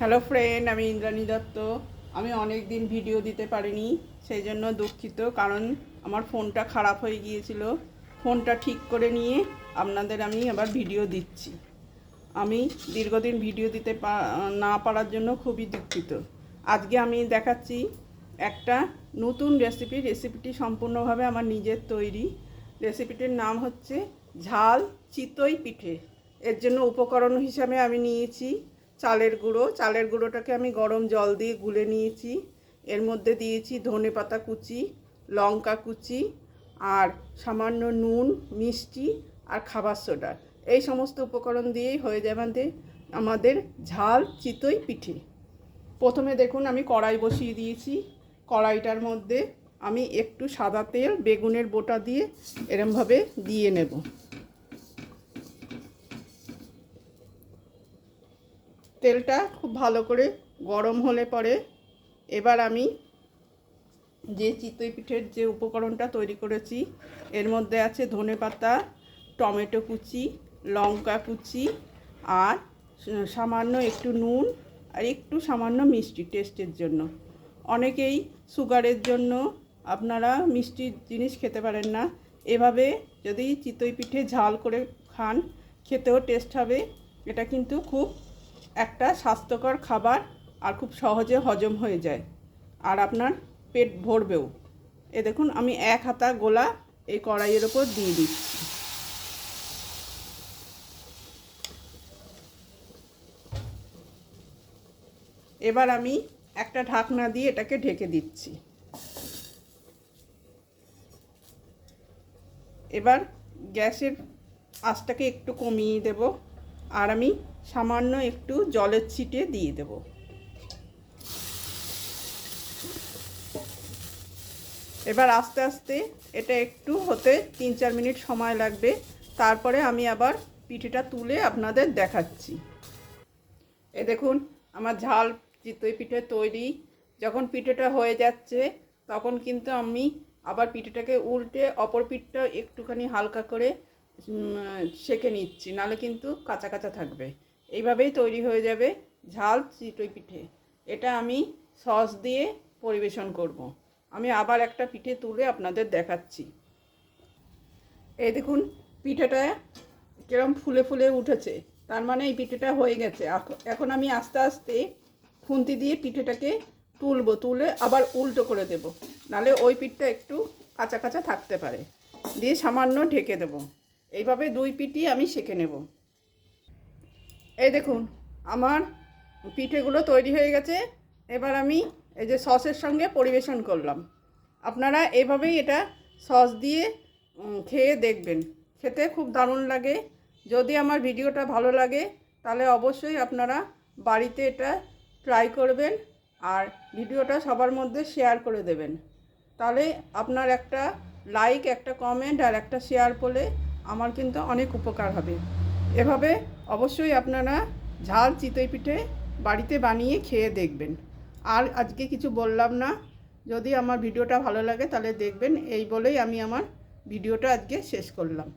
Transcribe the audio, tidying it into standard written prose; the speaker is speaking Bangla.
হ্যালো ফ্রেন্ড, আমি ইন্দ্রাণী দত্ত। আমি অনেক দিন ভিডিও দিতে পারিনি, সেই জন্য দুঃখিত। কারণ আমার ফোনটা খারাপ হয়ে গিয়েছিল। ফোনটা ঠিক করে নিয়ে আপনাদের আমি আবার ভিডিও দিচ্ছি। আমি দীর্ঘদিন ভিডিও দিতে না পারার জন্য খুবই দুঃখিত। আজকে আমি দেখাচ্ছি একটা নতুন রেসিপিটি সম্পূর্ণভাবে আমার নিজের তৈরি। রেসিপিটির নাম হচ্ছে ঝাল চিতই পিঠে। এর জন্য উপকরণ হিসাবে আমি নিয়েছি চালের গুঁড়োটাকে আমি গরম জল দিয়ে গুলে নিয়েছি। এর মধ্যে দিয়েছি ধনেপাতা কুচি, লঙ্কা কুচি, আর সামান্য নুন, মিষ্টি আর খাবার সোডা। এই সমস্ত উপকরণ দিয়েই হয়ে যাবে আমাদের ঝাল চিতই পিঠে। প্রথমে দেখুন আমি কড়াই বসিয়ে দিয়েছি। কড়াইটার মধ্যে আমি একটু সাদা তেল বেগুনের বোটা দিয়ে এরমভাবে দিয়ে নেব। তেলটা খুব ভালো করে গরম হলে পরে এবার আমি যে চিতই পিঠের যে উপকরণটা তৈরি করেছি এর মধ্যে আছে ধনেপাতা, টমেটো কুচি, লঙ্কা কুচি আর সামান্য একটু নুন আর একটু সামান্য মিষ্টি টেস্টের জন্য। অনেকেই সুগারের জন্য আপনারা মিষ্টি জিনিস খেতে পারেন না। এভাবে যদি চিতই পিঠে ঝাল করে খান খেতেও টেস্ট হবে। এটা কিন্তু খুব একটা স্বাস্থ্যকর খাবার আর খুব সহজে হজম হয়ে যায় আর আপনার পেট ভরবেও। এ দেখুন আমি এক হাতা গোলা এই কড়াইয়ের ওপর দিয়ে দিচ্ছি। এবার আমি একটা ঢাকনা দিয়ে এটাকে ঢেকে দিচ্ছি। এবার গ্যাসের আঁচটাকে একটু কমিয়ে দেব আর আমি সামান্য একটু জলের ছিটে দিয়ে দেব। এবার আস্তে আস্তে এটা একটু হতে 3-4 মিনিট সময় লাগবে। তারপরে আমি আবার পিঠেটা তুলে আপনাদের দেখাচ্ছি। এ দেখুন আমার ঝাল চিতই পিঠে তৈরি। যখন পিঠেটা হয়ে যাচ্ছে তখন কিন্তু আমি আবার পিঠেটাকে উল্টে অপর পিঠটা একটুখানি হালকা করে সেঁকে নিচ্ছি, নাহলে কিন্তু কাঁচা কাঁচা থাকবে। এইভাবেই তৈরি হয়ে যাবে ঝাল চিতই পিঠে। এটা আমি সস দিয়ে পরিবেশন করব। আমি আবার একটা পিঠে তুলে আপনাদের দেখাচ্ছি। এই দেখুন পিঠেটা কিরম ফুলে ফুলে উঠেছে, তার মানে এই পিঠেটা হয়ে গেছে। এখন আমি আস্তে আস্তে খুন্তি দিয়ে পিঠেটাকে তুলে আবার উল্টো করে দেব, নাহলে ওই পিঠটা একটু কাঁচা কাঁচা থাকতে পারে। দিয়ে সামান্য ঢেকে দেব। এইভাবে দুই পিঠই আমি সেঁকে নেব। এই দেখুন আমার পিঠেগুলো তৈরি হয়ে গেছে। এবার আমি এই যে সসের সঙ্গে পরিবেশন করলাম। আপনারা এভাবেই এটা সস দিয়ে খেয়ে দেখবেন, খেতে খুব দারুণ লাগে। যদি আমার ভিডিওটা ভালো লাগে তাহলে অবশ্যই আপনারা বাড়িতে এটা ট্রাই করবেন আর ভিডিওটা সবার মধ্যে শেয়ার করে দেবেন। তাহলে আপনার একটা লাইক, একটা কমেন্ট আর একটা শেয়ার করলে আমার কিন্তু অনেক উপকার হবে। এভাবে অবশ্যই আপনারা ঝাল চিতই পিঠে বাড়িতে বানিয়ে খেয়ে দেখবেন। আর আজকে কিছু বললাম না, যদি আমার ভিডিওটা ভালো লাগে তাহলে দেখবেন, এই বলেই আমি আমার ভিডিওটা আজকে শেষ করলাম।